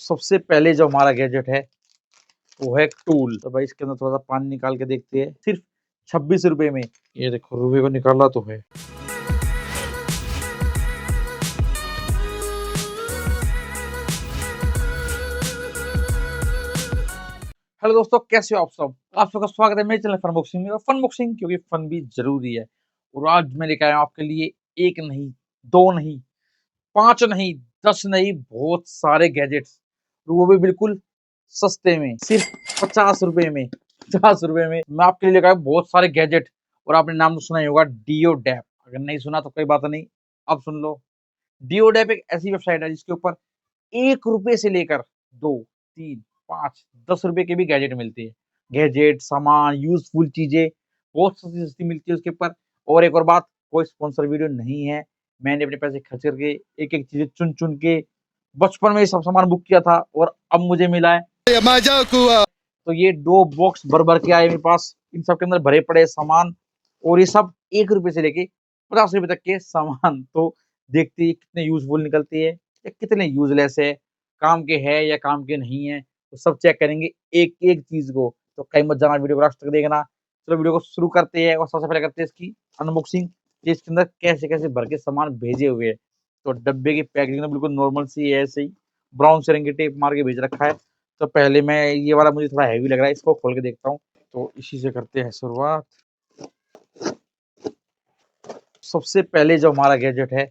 सबसे पहले जो हमारा गैजेट है वो है टूल। तो भाई इसके अंदर थोड़ा सा पानी निकाल के देखते हैं। सिर्फ 26 रुपए में। ये देखो रुपए को निकाला तो है। हेलो दोस्तों, कैसे हो आप सब? आप सबका स्वागत है मेरे चैनल फन बॉक्सिंग में। फन बॉक्सिंग क्योंकि फन भी जरूरी है। और आज मैं लेकर आया हूं आपके लिए एक नहीं, दो नहीं, 5 नहीं, 10 नहीं, बहुत सारे गैजेट्स, वो भी बिल्कुल सस्ते में। सिर्फ 50 रुपए में। 50 रुपए में मैं आपके लिए लेकर आया बहुत सारे गैजेट। और आपने नाम तो सुना ही होगा, डियोडैप। अगर नहीं सुना तो कोई बात नहीं, अब सुन लो। डियोडैप एक ऐसी वेबसाइट है जिसके ऊपर 1 रुपए से लेकर 2, 3, 5, 10 रुपए के भी गैजेट मिलते हैं। गैजेट, सामान, यूज़फुल चीज़ें बहुत सस्ती-सस्ती मिलती है उसके ऊपर। और एक और बात, कोई स्पॉन्सर वीडियो नहीं है। मैंने अपने पैसे खर्च करके एक-एक चीज़ें चुन-चुन के बचपन में ये सब सामान बुक किया था और अब मुझे मिला है। तो ये 2 बॉक्स भर-भर के आए मेरे पास। इन सब के अंदर भरे पड़े हैं सामान। और ये सब 1 रुपए से लेके 50 रुपए तक के सामान। तो देखते ही कितने यूज़फुल निकलते हैं या कितने यूज़लेस है, काम के है या काम के नहीं है, तो सब चेक करेंगे एक-एक चीज़ को। तो कहीं मत जाना, वीडियो को लास्ट तक देखना। चलो वीडियो को शुरू करते हैं और सबसे पहले करते हैं इसकी अनबॉक्सिंग कि इसके अंदर कैसे-कैसे भर के सामान भेजे हुए हैं। तो डब्बे की पैकेजिंग तो बिल्कुल नॉर्मल सी है, ऐसे ही ब्राउन से रंग की टेप मार के भेज रखा है। तो पहले मैं ये वाला मुझे थोड़ा हेवी लग रहा है, इसको खोल के देखता हूँ। तो इसी से करते हैं शुरुआत। सबसे पहले जो हमारा गैजेट है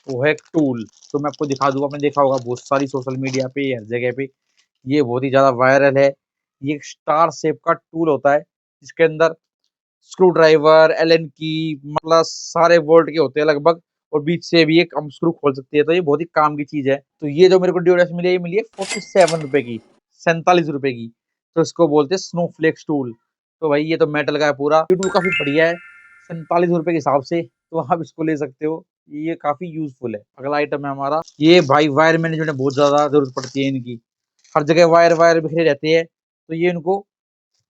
वो है टूल। तो मैं आपको दिखा दूँगा, आपने देखा होगा बहुत सारी सोशल मीडिया पे, हर जगह पे ये बहुत ही ज़्यादा वायरल है। ये एक स्टार शेप का टूल होता है, जिसके अंदर स्क्रू ड्राइवर, एलन की, मतलब सारे वोल्ट के होते हैं लगभग। और बीच से भी एक हम स्क्रू खोल सकते हैं। तो ये बहुत ही काम की चीज़ है। तो ये जो मेरे को ड्यूरेक्स मिली है, ये मिली है 47 रुपए की, 47 रुपए की। तो इसको बोलते हैं स्नोफ्लेक्स टूल। तो भाई ये तो मेटल का है पूरा। ये टूल काफ़ी बढ़िया है, 47 रुपए के हिसाब से तो आप इसको ले सकते हो। ये काफ़ी यूज़फुल है। अगला आइटम है हमारा, ये भाई वायर मैनेजमेंट में बहुत ज़्यादा ज़रूरत पड़ती है इनकी। हर जगह वायर वायर बिखरे रहते हैं, तो ये इनको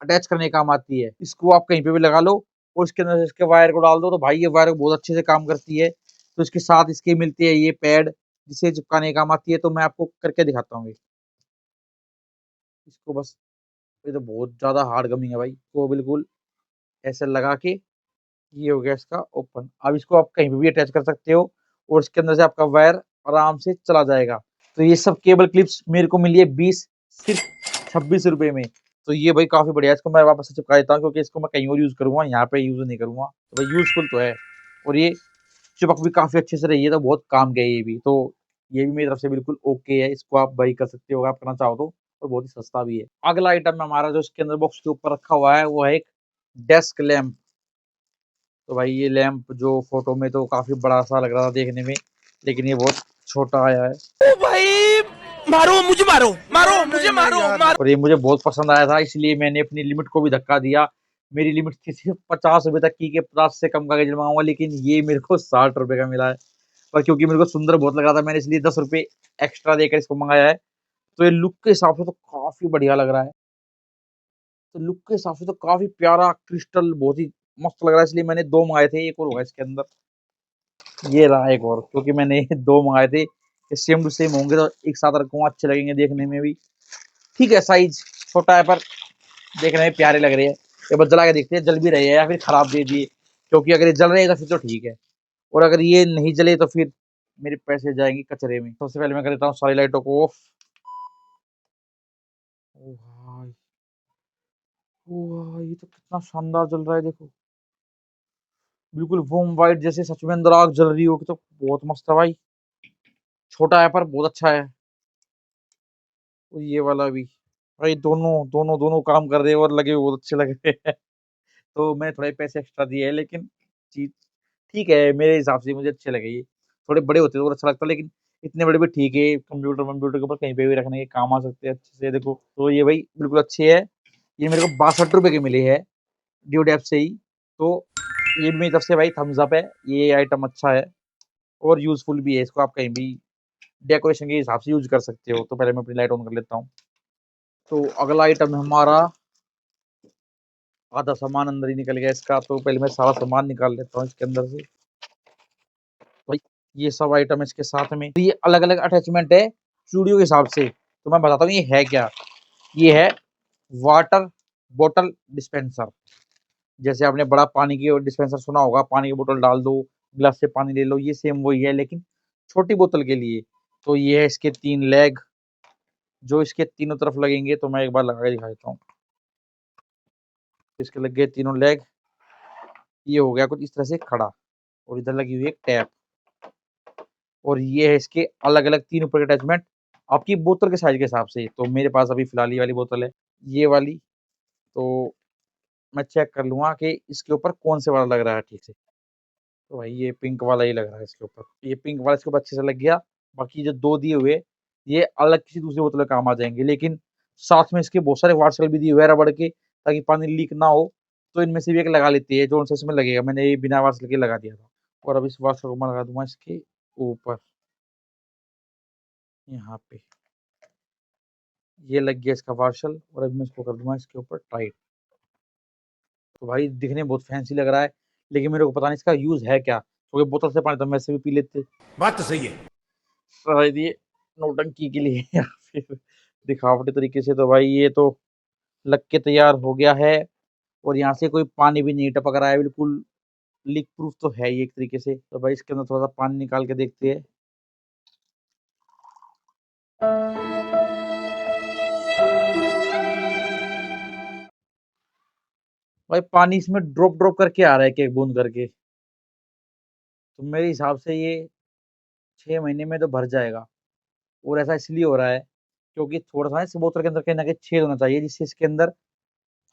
अटैच करने के काम आती है। इसको आप कहीं पे भी लगा लो और इसके अंदर से इसके वायर को डाल दो, तो भाई ये वायर बहुत अच्छे से काम करती है। तो इसके साथ इसके मिलती है ये पैड, जिसे चिपकाने के काम आती है। तो मैं आपको करके दिखाता हूँ। इसको बस, ये तो बहुत ज़्यादा हार्ड गमिंग है भाई। तो बिल्कुल ऐसे लगा के ये हो गया इसका ओपन। अब इसको आप कहीं पे भी अटैच कर सकते हो और इसके अंदर से आपका वायर आराम से चला जाएगा। तो ये सब केबल क्लिप्स मेरे को मिली है 20, सिर्फ 26 रुपए में। तो ये भाई काफ़ी बढ़िया है। इसको मैं वापस से चिपका देता हूँ क्योंकि इसको मैं कहीं और यूज़ करूँगा, यहाँ पे यूज़ नहीं करूँगा। तो भाई यूज़फुल तो है और ये चिपक भी काफ़ी अच्छे से रही है, तो बहुत काम का है ये भी। तो ये भी मेरी तरफ से बिल्कुल ओके है। इसको आप बाई कर सकते हो अगर आप करना चाहो तो, और बहुत ही सस्ता भी है। अगला आइटम है हमारा जो इसके अंदर बॉक्स के ऊपर रखा हुआ है, वो है एक डेस्क लैंप। तो भाई ये लैंप जो फोटो में तो काफ़ी बड़ा-सा लग रहा था देखने में, लेकिन ये बहुत छोटा आया है। ओ भाई, मारो मुझे, मारो मारो मुझे, मारो मारो। और ये मुझे बहुत पसंद आया था, इसलिए मैंने अपनी लिमिट को भी धक्का दिया। मेरी लिमिट थी सिर्फ 50 रुपए तक की, कि 50 से कम का गैजेट मँगाऊँगा, लेकिन ये मेरे को 60 रुपए का मिला है। पर क्योंकि मेरे को सुंदर बहुत लग रहा था, मैंने इसलिए 10 रुपए एक्स्ट्रा देकर इसको मँगाया है। तो ये लुक के हिसाब से तो काफ़ी बढ़िया लग रहा है। तो लुक के हिसाब से तो काफ़ी प्यारा क्रिस्टल बहुत ही मस्त लग रहा है, इसलिए मैंने 2 मँगाए थे, एक और होगा इसके अंदर। ये रहा एक और, क्योंकि मैंने 2 मँगाए थे, ये सेम टू सेम होंगे तो एक साथ रखूँगा, अच्छे लगेंगे देखने में भी। ठीक है, साइज़ छोटा है पर देखने में प्यारे लग रहे हैं। एक बार जला के देखते हैं, जल भी रहे हैं या फिर खराब दे दिए, क्योंकि अगर ये जल रहे हैं तो फिर तो ठीक है, और अगर ये नहीं जले तो फिर मेरे पैसे जाएँगे कचरे में। सबसे पहले मैं कर देता हूँ सारी लाइटों को ऑफ। ओ भाई! ये तो कितना शानदार जल रहा है देखो। बिल्कुल वॉर्म व्हाइट, जैसे सच में अंदर आग जल रही हो, कि तो बहुत मस्त है भाई। छोटा है पर बहुत अच्छा है। और ये वाला भी। भाई दोनों काम कर रहे हैं और लगे हुए बहुत अच्छे लग रहे हैं। तो मैंने थोड़े पैसे एक्स्ट्रा दिए हैं, लेकिन चीज़ ठीक है, मेरे हिसाब से मुझे अच्छे लगे ये। थोड़े बड़े होते तो और अच्छा लगता, लेकिन इतने बड़े भी ठीक है, कंप्यूटर के ऊपर कहीं पे भी रखने के काम आ सकते हैं अच्छे से देखो। तो ये भाई बिल्कुल अच्छे है। ये मेरे को 62 रुपए के मिले हैं, ड्यूड ऐप से ही। तो ये भी मेरी तरफ से भाई थम्स अप है। ये आइटम अच्छा है और यूज़फुल भी है। इसको आप कहीं भी डेकोरेशन के हिसाब से यूज़ कर सकते हो। तो पहले मैं अपनी लाइट ऑन कर लेता हूँ। तो अगला आइटम है हमारा, आधा सामान अंदर ही निकल गया इसका। तो पहले मैं सारा सामान निकाल लेता हूँ इसके अंदर से। भाई ये सब आइटम इसके साथ में, तो ये अलग-अलग अटैचमेंट है चूड़ियों के हिसाब से। तो मैं बताता हूँ ये है क्या। ये है वाटर बॉटल डिस्पेंसर। जैसे आपने बड़ा पानी की डिस्पेंसर सुना होगा, पानी की बोतल डाल दो, गिलास से पानी ले लो, ये सेम वही है लेकिन छोटी बोतल के लिए। तो ये है इसके 3 लेग, जो इसके तीनों तरफ लगेंगे। तो मैं एक बार लगा के दिखा देता हूँ। इसके लग गए तीनों लेग। ये हो गया कुछ इस तरह से खड़ा, और इधर लगी हुई है एक टैप। और ये है इसके अलग अलग 3 ऊपर के अटैचमेंट, आपकी बोतल के साइज के हिसाब से। तो मेरे पास अभी फिलहाल ये वाली बोतल है, ये वाली। तो मैं चेक कर लूंगा कि इसके ऊपर कौन से वाला लग रहा है ठीक से। तो भाई ये पिंक वाला ही लग रहा है इसके ऊपर। ये पिंक वाला इसके ऊपर अच्छे से लग गया। बाकी जो 2 दिए हुए, ये अलग किसी दूसरी बोतल में काम आ जाएंगे, लेकिन साथ में इसके बहुत सारे वाटर्स भी दिए हुए हैं रबड़ के, ताकि पानी लीक ना हो। तो इनमें से भी एक लगा लेती है जो सा इसमें लगेगा। मैंने ये बिना वाटर्स के लगा दिया था। और अब इस वाटर को मैं लगा दूंगा इसके ऊपर, यहाँ पे। ये लग गया इसका वार्शल, और अब मैं इसको कर दूंगा इसके ऊपर टाइट। तो भाई दिखने में बहुत फैंसी लग रहा है, लेकिन मेरे को पता नहीं इसका यूज है क्या, क्योंकि बोतल से पानी तो हम वैसे भी पी लेते। बात तो सही है। शायद ये नौटंकी के लिए या फिर दिखावटी तरीके से। तो भाई ये तो लग के तैयार हो गया है, और यहाँ से कोई पानी भी नहीं टपक रहा है, बिल्कुल लीक प्रूफ तो है ये एक तरीके से। तो भाई इसके अंदर थोड़ा सा पानी निकाल के देखते हैं। भाई पानी इसमें ड्रॉप ड्रॉप करके आ रहा है, एक बूंद करके। तो मेरे हिसाब से ये 6 महीने में तो भर जाएगा। और ऐसा इसलिए हो रहा है क्योंकि थोड़ा सा इस बोतल के अंदर कहीं ना कहीं छेद होना चाहिए, जिससे इसके अंदर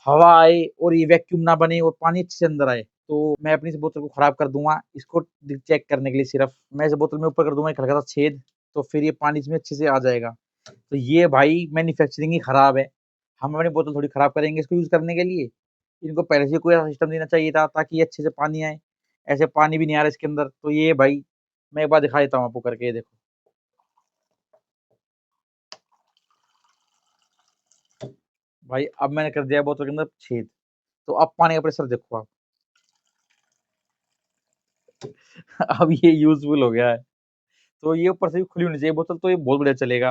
हवा आए और ये वैक्यूम ना बने और पानी अच्छे से अंदर आए। तो मैं अपनी इस बोतल को खराब कर दूंगा इसको चेक करने के लिए। सिर्फ मैं इस बोतल में ऊपर कर दूंगा एक हल्का सा छेद, तो फिर ये पानी इसमें अच्छे से आ जाएगा। तो ये भाई मैन्युफैक्चरिंग ही खराब है। हम अपनी बोतल थोड़ी खराब करेंगे इसको यूज करने के लिए। इनको पहले से कोई ऐसा सिस्टम देना चाहिए था ताकि ये अच्छे से पानी आए। ऐसे पानी भी नहीं आ रहा इसके अंदर। तो ये भाई मैं एक बार दिखा देता हूँ आपको करके, ये देखो। भाई अब मैंने कर दिया बोतल के अंदर छेद, तो अब पानी का प्रेशर देखो आप। अब ये यूजफुल हो गया है। तो ये ऊपर से भी खुली होनी चाहिए बोतल, तो ये बहुत बढ़िया चलेगा।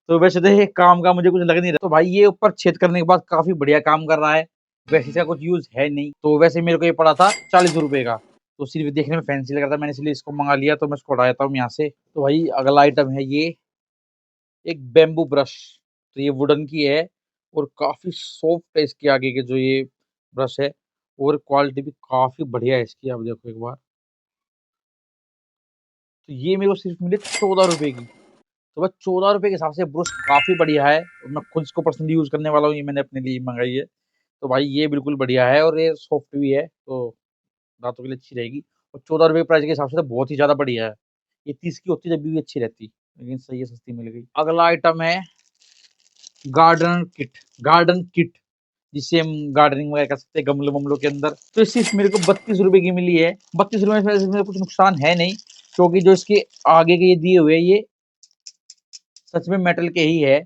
तो वैसे तो ये काम का मुझे कुछ लग नहीं रहा। तो भाई ये ऊपर छेद करने के बाद काफी बढ़िया काम कर रहा है। वैसे इसका कुछ यूज है नहीं। तो वैसे मेरे को ये पड़ा था 40 रुपए का। तो सिर्फ देखने में फैंसी लग रहा था, मैंने इसलिए इसको मंगा लिया। तो मैं इसको हटा देता हूँ यहाँ से। तो भाई अगला आइटम है ये एक बेम्बू ब्रश। तो ये वुडन की है, और काफी सॉफ्ट है इसके आगे के जो ये ब्रश है, और क्वालिटी भी काफी बढ़िया है इसकी। आप देखो एक बार। तो ये मेरे को सिर्फ मिले 14 रुपए की। तो बस 14 रुपए के हिसाब से ब्रश काफी बढ़िया है, और मैं खुद इसको पर्सनली यूज करने वाला हूँ। ये मैंने अपने लिए मंगाई है। तो भाई ये बिल्कुल बढ़िया है, और ये सॉफ्ट भी है, तो दांतों के लिए अच्छी रहेगी। और 14 रुपए प्राइस के हिसाब से तो बहुत ही ज्यादा बढ़िया है। ये 30 की होती जब भी अच्छी रहती, लेकिन सही है, सस्ती मिल गई। अगला आइटम है गार्डन किट, जिससे हम गार्डनिंग वगैरह कर सकते हैं गमलों वमलों के अंदर। तो ये सिर्फ मेरे को 32 रुपए की मिली है। 32 रुपए में इसमें कुछ नुकसान है नहीं, क्योंकि जो इसके आगे के ये दिए हुए हैं, ये सच में मेटल के ही है।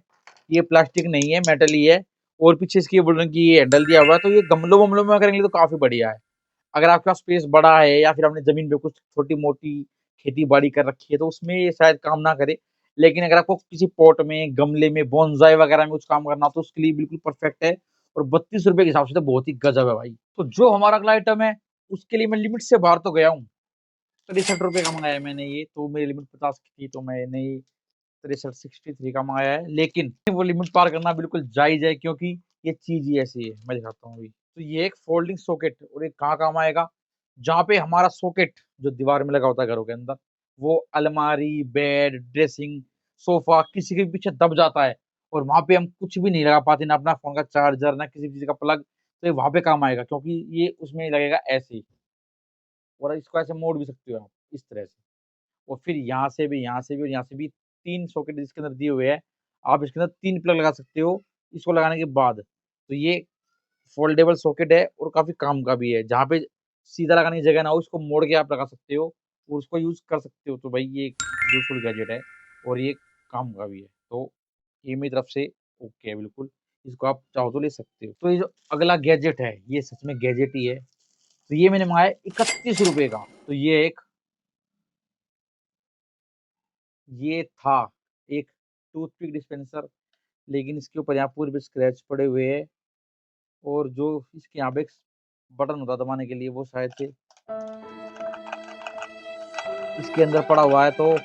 ये प्लास्टिक नहीं है, मेटल ही है। और पीछे इसकी वुडन की ये हैंडल दिया हुआ है। तो ये गमलों वमलों में करेंगे तो काफी बढ़िया है। अगर आपके पास स्पेस बड़ा है, या फिर आपने जमीन पे कुछ छोटी मोटी खेती बाड़ी कर रखी है, तो उसमें ये शायद काम ना करे। लेकिन अगर आपको किसी पॉट में, गमले में, बोनसाई वगैरह में कुछ काम करना हो, तो उसके लिए बिल्कुल परफेक्ट है। और 32 रुपए के हिसाब से तो बहुत ही गजब है भाई। तो जो हमारा अगला आइटम है, उसके लिए मैं लिमिट से बाहर तो गया हूँ। 63 रुपए का मंगाया मैंने ये। तो मेरी लिमिट 50 की थी, तो मैंने 63 का मंगाया है। लेकिन वो लिमिट पार करना बिल्कुल जायज है, क्योंकि ये चीज ही ऐसी है। मैं दिखाता हूँ अभी। तो ये एक फोल्डिंग सॉकेट, और ये कहाँ काम आएगा, जहाँ पे हमारा सॉकेट जो दीवार में लगा होता है घरों के अंदर, वो अलमारी, बेड, ड्रेसिंग, सोफा किसी के भी पीछे दब जाता है, और वहां पे हम कुछ भी नहीं लगा पाते, ना अपना फोन का चार्जर, ना किसी चीज का प्लग। तो ये वहां पे काम आएगा, क्योंकि ये उसमें लगेगा ऐसे ही। और इसको ऐसे मोड़ भी सकते हो आप इस तरह से। और फिर यहाँ से भी, यहाँ से भी, और यहाँ से भी 3 सॉकेट इसके अंदर दिए हुए हैं। आप इसके अंदर 3 प्लग लगा सकते हो इसको लगाने के बाद। तो ये फोल्डेबल सॉकेट है, और काफ़ी काम का भी है। जहाँ पे सीधा लगाने की जगह ना हो, इसको मोड़ के आप लगा सकते हो और उसको यूज़ कर सकते हो। तो भाई ये एक यूज़फुल गैजेट है, और ये काम का भी है। तो ये मेरी तरफ से ओके है बिल्कुल। इसको आप चाहो तो ले सकते हो। तो ये जो अगला गैजेट है, ये सच में गैजेट ही है। तो ये मैंने मँगाया 31 रुपए का। तो ये था एक टूथपिक डिस्पेंसर। लेकिन इसके ऊपर यहाँ पूरे भी स्क्रैच पड़े हुए हैं। और जो इसके यहाँ पे एक बटन होता है दबाने के लिए, वो शायद से इसके अंदर पड़ा हुआ है, तो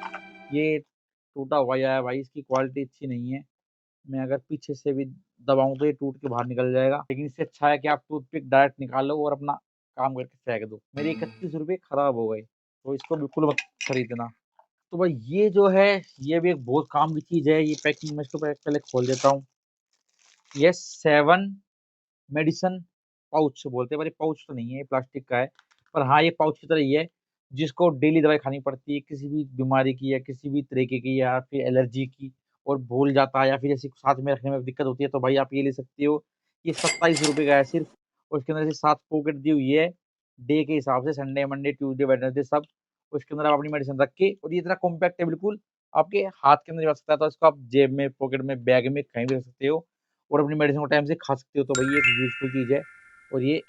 ये टूटा हुआ ही आया भाई। इसकी क्वालिटी अच्छी नहीं है। मैं अगर पीछे से भी दबाऊं तो ये टूट के बाहर निकल जाएगा। लेकिन इससे अच्छा है कि आप टूथपिक डायरेक्ट निकालो और अपना काम करके फेंक दो। मेरे 31 रुपये खराब हो गए, तो इसको बिल्कुल मत खरीदना। तो भाई ये जो है, ये भी एक बहुत काम की चीज़ है। ये पैकिंग में इसको पहले खोल देता हूँ। ये 7 मेडिसिन पाउच बोलते हैं, पर ये पाउच तो नहीं है, ये प्लास्टिक का है। पर हाँ, ये पाउच की तरह ही है, जिसको डेली दवाई खानी पड़ती है किसी भी बीमारी की या किसी भी तरीके की या फिर एलर्जी की, और भूल जाता है या फिर ऐसी साथ में रखने में दिक्कत होती है, तो भाई आप ये ले सकते हो। ये 27 रुपये का है सिर्फ। और इसके अंदर ऐसे 7 पॉकेट दी हुई है, डे के हिसाब से, संडे मंडे ट्यूसडे वेडनेसडे सब। और इसके अंदर आप अपनी मेडिसिन रख के, और ये इतना कॉम्पैक्ट है बिल्कुल, आपके हाथ के अंदर जा सकता है, तो इसको आप जेब में, पॉकेट में, बैग में कहीं भी रख सकते हो और अपनी मेडिसिन को टाइम से खा सकते हो। तो भाई ये एक यूज़फुल चीज़ है, और ये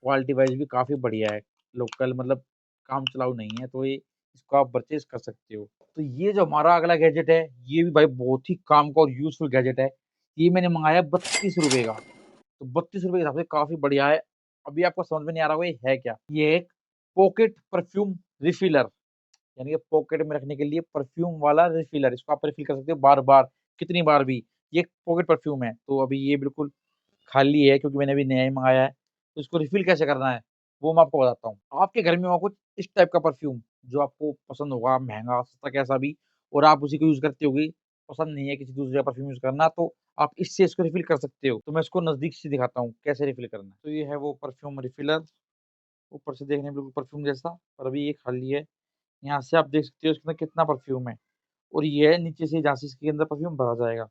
क्वालिटी वाइज़ भी काफ़ी बढ़िया है। लोकल मतलब काम चलाऊ नहीं है, तो ये इसको आप परचेज़ कर सकते हो। तो ये जो हमारा अगला गैजेट है, ये भी भाई बहुत ही काम का और यूज़फुल गैजेट है। ये मैंने मँगाया ₹32 का, तो ₹32 के हिसाब से काफ़ी बढ़िया है। अभी आपको समझ में नहीं आ रहा होगा ये है क्या? ये एक पॉकेट परफ्यूम रिफिलर, यानी कि पॉकेट में रखने के लिए परफ्यूम वाला रिफिलर। इसको आप रिफिल कर सकते हो बार-बार, कितनी बार भी। ये एक पॉकेट परफ्यूम है, तो अभी ये बिल्कुल खाली है क्योंकि मैंने अभी नया ही मँगाया है। तो इसको रिफ़िल कैसे करना है, वो मैं आपको बताता हूँ। आपके घर में होगा कुछ इस टाइप का परफ्यूम, जो आपको पसंद होगा, महँगा, सस्ता कैसा भी, और आप उसी को यूज़ करते होगे। पसंद नहीं है किसी दूसरे का परफ्यूम यूज़ करना, तो आप इससे इसको रिफ़िल कर सकते हो। तो मैं इसको नज़दीक से दिखाता हूँ कैसे रिफ़िल करना है। तो ये है वो परफ्यूम रिफ़िलर, ऊपर से देखने में बिल्कुल परफ्यूम जैसा, पर अभी ये खाली है। यहाँ से आप देख सकते हो इसके अंदर कितना परफ्यूम है, और ये है नीचे से जहाँ से इसके अंदर परफ्यूम भरा जाएगा।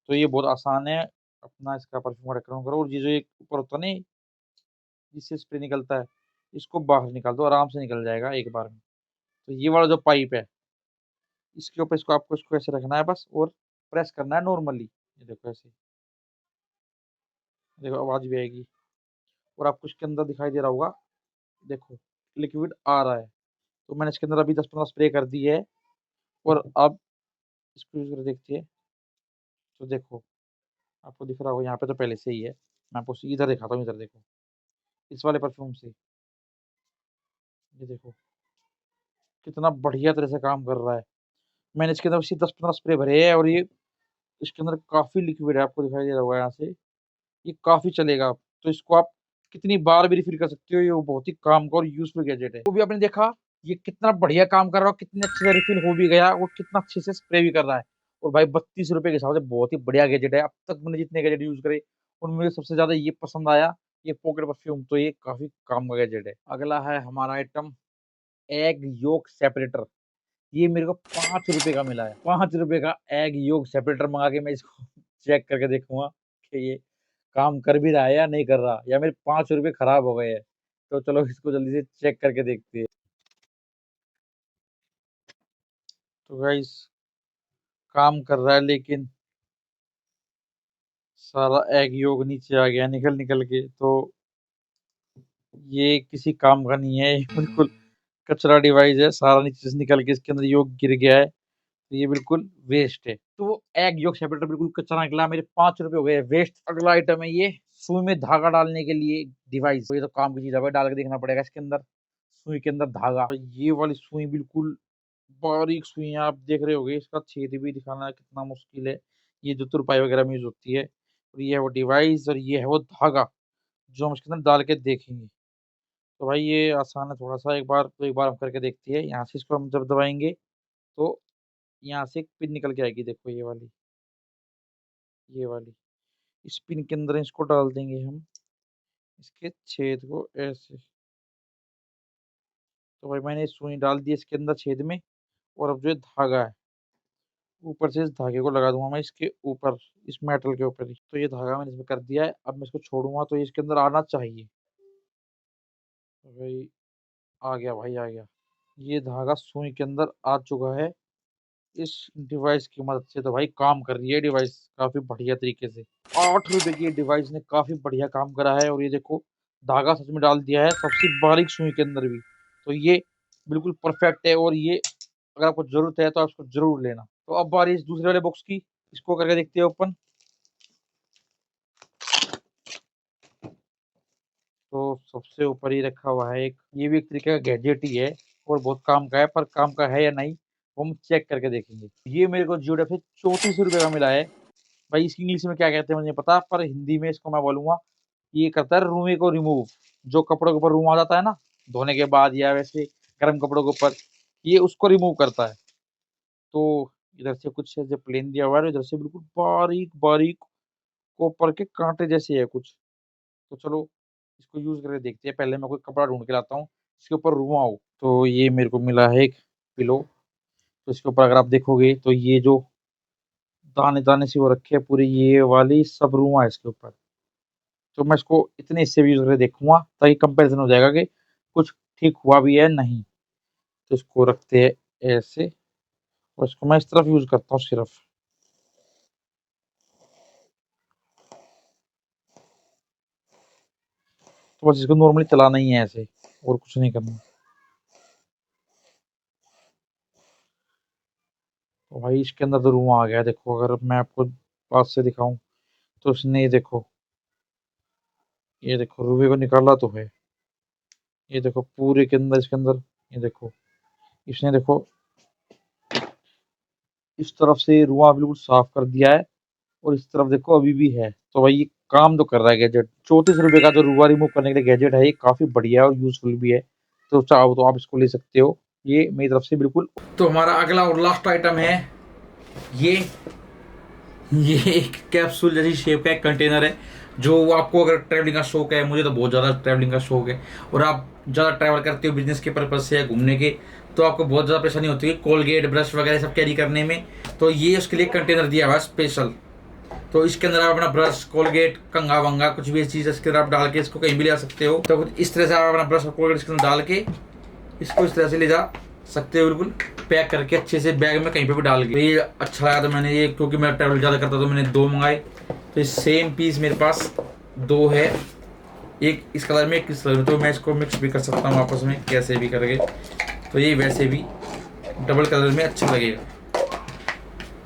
तो ये बहुत आसान है, अपना इसका परफ्यूम का ढक्कन करो, और ये जो एक ऊपर होता है ना, जिससे स्प्रे निकलता है, इसको बाहर निकाल दो, आराम से निकल जाएगा एक बार में। तो ये वाला जो पाइप है, इसके ऊपर इसको आपको इसको ऐसे रखना है बस, और प्रेस करना है नॉर्मली। ये देखो ऐसे, देखो आवाज़ भी आएगी, और आपको इसके अंदर दिखाई दे रहा होगा, देखो लिक्विड आ रहा है। तो मैंने इसके अंदर अभी 10-15 स्प्रे कर दी है, और अब इसको यूज़ करके देखते हैं। तो देखो, आपको दिख रहा होगा यहाँ पे तो पहले से ही है। मैं आपको इधर दिखाता हूँ, इधर देखो, इस वाले परफ्यूम से, ये देखो कितना बढ़िया तरह से काम कर रहा है। मैंने इसके अंदर सिर्फ 10-15 स्प्रे भरे हैं, और ये इसके अंदर काफ़ी लिक्विड है, आपको दिखाई दे रहा होगा यहाँ से। ये काफ़ी चलेगा, तो इसको आप कितनी बार भी रिफ़िल कर सकते हो। ये बहुत ही काम का और यूज़फुल गैजेट है। तो भी आपने देखा ये कितना बढ़िया काम कर रहा है, और कितने अच्छे से रिफ़िल हो भी गया, और कितना अच्छे से स्प्रे भी कर रहा है। और भाई ₹32 के हिसाब से बहुत ही बढ़िया गैजेट है। अब तक मैंने जितने गैजेट यूज़ करे, उनमें मुझे सबसे ज़्यादा ये पसंद आया, ये पॉकेट परफ्यूम। तो ये काफ़ी काम का गैजेट है। अगला है हमारा आइटम, एग योक सेपरेटर। ये मेरे को ₹5 का मिला है। ₹5 का एग योग सेपरेटर मँगा के मैं इसको चेक करके देखूँगा कि ये काम कर भी रहा है या नहीं कर रहा, या मेरे ₹5 खराब हो गए हैं। तो चलो इसको जल्दी से चेक करके देखते हैं। तो गाइस, काम कर रहा है, लेकिन सारा एग योग नीचे आ गया निकल-निकल के। तो ये किसी काम का नहीं है, ये बिल्कुल कचरा डिवाइस है। सारा नीचे से निकल के इसके अंदर योग गिर गया है। तो ये बिल्कुल वेस्ट है। तो वो एग योग सेपरेटर बिल्कुल कचरा निकला, मेरे ₹5 हो गए वेस्ट। अगला आइटम है ये सुई में धागा डालने के लिए डिवाइस। तो ये तो काम की चीज़ है भाई, डाल के देखना पड़ेगा इसके अंदर, सुई के अंदर धागा। तो ये वाली सुई बिल्कुल बारीक सुई है, आप देख रहे होंगे, इसका छेद भी दिखाना कितना मुश्किल है। ये जो तुरपाई वगैरह में यूज़ होती है। और ये है वो डिवाइस, और ये है वो धागा, जो हम इसके अंदर डाल के देखेंगे। तो भाई ये आसान है थोड़ा-सा, एक बार हम करके देखते हैं। यहाँ से इसको हम जब दबाएँगे, तो यहाँ से एक पिन निकल के आएगी, देखो ये वाली, ये वाली। इस पिन के अंदर इसको डाल देंगे हम, इसके छेद को ऐसे। तो भाई मैंने सुई डाल दी इसके अंदर छेद में, और अब जो ये धागा है, ऊपर से इस धागे को लगा दूँगा मैं इसके ऊपर, इस मेटल के ऊपर ही। तो ये धागा मैंने इसमें कर दिया है, अब मैं इसको छोड़ूँगा तो ये इसके अंदर आना चाहिए। तो भाई आ गया भाई, आ गया। ये धागा सुई के अंदर आ चुका है, इस डिवाइस की मदद से। तो भाई काम कर रही है डिवाइस काफ़ी बढ़िया तरीके से। ₹8 की डिवाइस ने काफ़ी बढ़िया काम करा है, और ये देखो धागा सच में डाल दिया है, सबसे बारीक सुई के अंदर भी। तो ये बिल्कुल परफेक्ट है, और ये अगर आपको ज़रूरत है तो आप इसको ज़रूर लेना। तो अब बारी इस दूसरे वाले बॉक्स की, इसको करके देखते हैं ओपन। तो सबसे ऊपर ही रखा हुआ है एक, ये भी एक तरीके का गैजेट ही है और बहुत काम का है, पर काम का है या नहीं वो हम चेक करके देखेंगे। ये मेरे को जियोडेप से 34 रुपए का मिला है। भाई इसकी इंग्लिश में क्या कहते हैं मुझे नहीं पता, पर हिंदी में इसको मैं बोलूंगा, ये करता है रुई को रिमूव। जो कपड़ों के ऊपर रुई आ जाता है ना धोने के बाद, या वैसे गर्म कपड़ों के ऊपर, ये उसको रिमूव करता है। तो इधर से कुछ ऐसे प्लेन दिया हुआ है, इधर से बिल्कुल बारीक बारीक कॉपर के कांटे जैसे है कुछ। तो चलो इसको यूज करके देखते हैं। पहले मैं कोई कपड़ा ढूंढ के लाता हूँ इसके ऊपर रुआ हो। तो ये मेरे को मिला है एक पिलो। तो इसके ऊपर अगर आप देखोगे तो ये जो दाने दाने से वो रखे हैं पूरे, ये वाली सब रुआ है इसके ऊपर। तो मैं इसको इतने हिस्से भी यूज करके देखूंगा ताकि कंपैरिजन हो जाएगा कि कुछ ठीक हुआ भी है नहीं। तो इसको रखते हैं ऐसे, और इसको मैं इस तरफ यूज करता हूँ सिर्फ। तो बस इसको नॉर्मली चलाना ही है ऐसे, और कुछ नहीं करना। तो भाई इसके अंदर तो रुआ आ गया है। देखो अगर मैं आपको पास से दिखाऊं तो इसने ये देखो रुए को निकाला तो है। ये देखो पूरे के अंदर, इसके अंदर ये देखो, इसने देखो इस तरफ से रुआ बिल्कुल साफ कर दिया है, और इस तरफ देखो अभी भी है। तो भाई ये काम तो कर रहा है गैजेट। 34 रुपए का जो रुआ रिमूव करने के लिए गैजेट है, ये काफी बढ़िया है और यूजफुल भी है। तो चाहो तो आप इसको ले सकते हो, ये मेरी तरफ से बिल्कुल। तो हमारा अगला और लास्ट आइटम है ये ये एक कैप्सूल जैसी शेप का एक कंटेनर है। जो आपको अगर ट्रैवलिंग का शौक है, मुझे तो बहुत ज़्यादा ट्रैवलिंग का शौक है, और आप ज़्यादा ट्रैवल करते हो बिजनेस के पर्पज से या घूमने के, तो आपको बहुत ज़्यादा परेशानी होती है कोलगेट ब्रश वगैरह सब कैरी करने में। तो ये उसके लिए कंटेनर दिया हुआ है स्पेशल। तो इसके अंदर आप अपना ब्रश कोलगेट कंघा वंगा कुछ भी चीज़ इसके अंदर आप डाल के इसको कहीं भी ले जा सकते हो। तो इस तरह से आप अपना ब्रश और कोलगेट इसके अंदर डाल के इसको इस तरह से ले जा सकते हो, बिल्कुल पैक करके अच्छे से बैग में कहीं पे भी डाल के। तो ये अच्छा लगा तो मैंने ये, क्योंकि मैं ट्रैवल ज़्यादा करता तो मैंने 2 मंगाए। तो ये सेम पीस मेरे पास 2 है, एक इस कलर में एक इस कलर में। तो मैं इसको मिक्स भी कर सकता हूँ आपस में कैसे भी करके। तो ये वैसे भी डबल कलर में अच्छा लगेगा,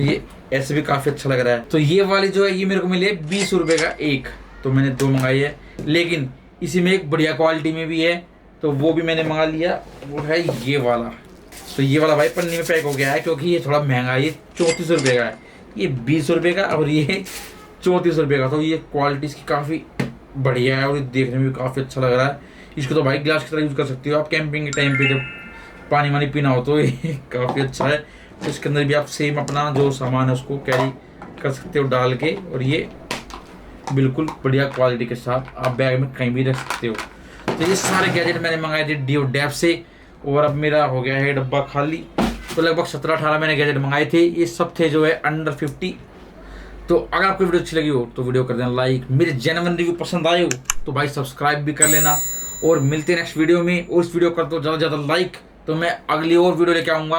ये ऐसे भी काफ़ी अच्छा लग रहा है। तो ये वाली जो है ये मेरे को मिली है 20 रुपये का एक। तो मैंने 2 मंगाई है, लेकिन इसी में एक बढ़िया क्वालिटी में भी है, तो वो भी मैंने मंगा लिया, वो है ये वाला। तो ये वाला भाई पन्नी में पैक हो गया है, क्योंकि ये थोड़ा महंगा है। ये 34 रुपये का है, ये 20 रुपये का, और ये 34 रुपये का। तो ये क्वालिटी इसकी काफ़ी बढ़िया है और ये देखने में भी काफ़ी अच्छा लग रहा है। इसको तो भाई ग्लास की तरह यूज़ कर सकते हो आप कैंपिंग के टाइम पे, जब पानी वानी पीना हो तो ये काफ़ी अच्छा है। तो इसके अंदर भी आप सेम अपना जो सामान है उसको कैरी कर सकते हो डाल के, और ये बिल्कुल बढ़िया क्वालिटी के साथ आप बैग में कहीं भी रख सकते हो। तो ये सारे गैजेट मैंने मंगाए थे जियोडेप से, और अब मेरा हो गया है डब्बा खाली। तो लगभग 17-18 मैंने गैजेट मंगाए थे, ये सब थे जो है अंडर 50। तो अगर आपको वीडियो अच्छी लगी हो तो वीडियो कर देना लाइक, मेरे जेन्युइन रिव्यू पसंद आए हो तो भाई सब्सक्राइब भी कर लेना, और मिलते हैं नेक्स्ट वीडियो में। और इस वीडियो कर दो ज़्यादा से ज़्यादा लाइक, तो मैं अगली और वीडियो लेके आऊँगा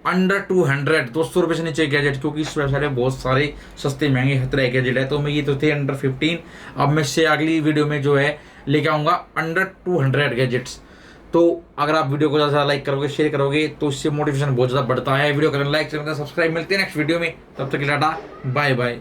अंडर 200 रुपये से नीचे गैजेट, क्योंकि इस वेबसाइट में बहुत सारे सस्ते महंगे हर तरह के गैजेट है। तो मैं ये तो थे अंडर 15, अब मैं इससे अगली वीडियो में जो है लेके आऊँगा अंडर 200 गैजेट्स। तो अगर आप वीडियो को ज़्यादा से ज़्यादा लाइक करोगे, शेयर करोगे, तो इससे मोटिवेशन बहुत ज़्यादा बढ़ता है। वीडियो करें लाइक, सब्सक्राइब। मिलते हैं नेक्स्ट वीडियो में, तब तक के लिए टाटा बाय बाय।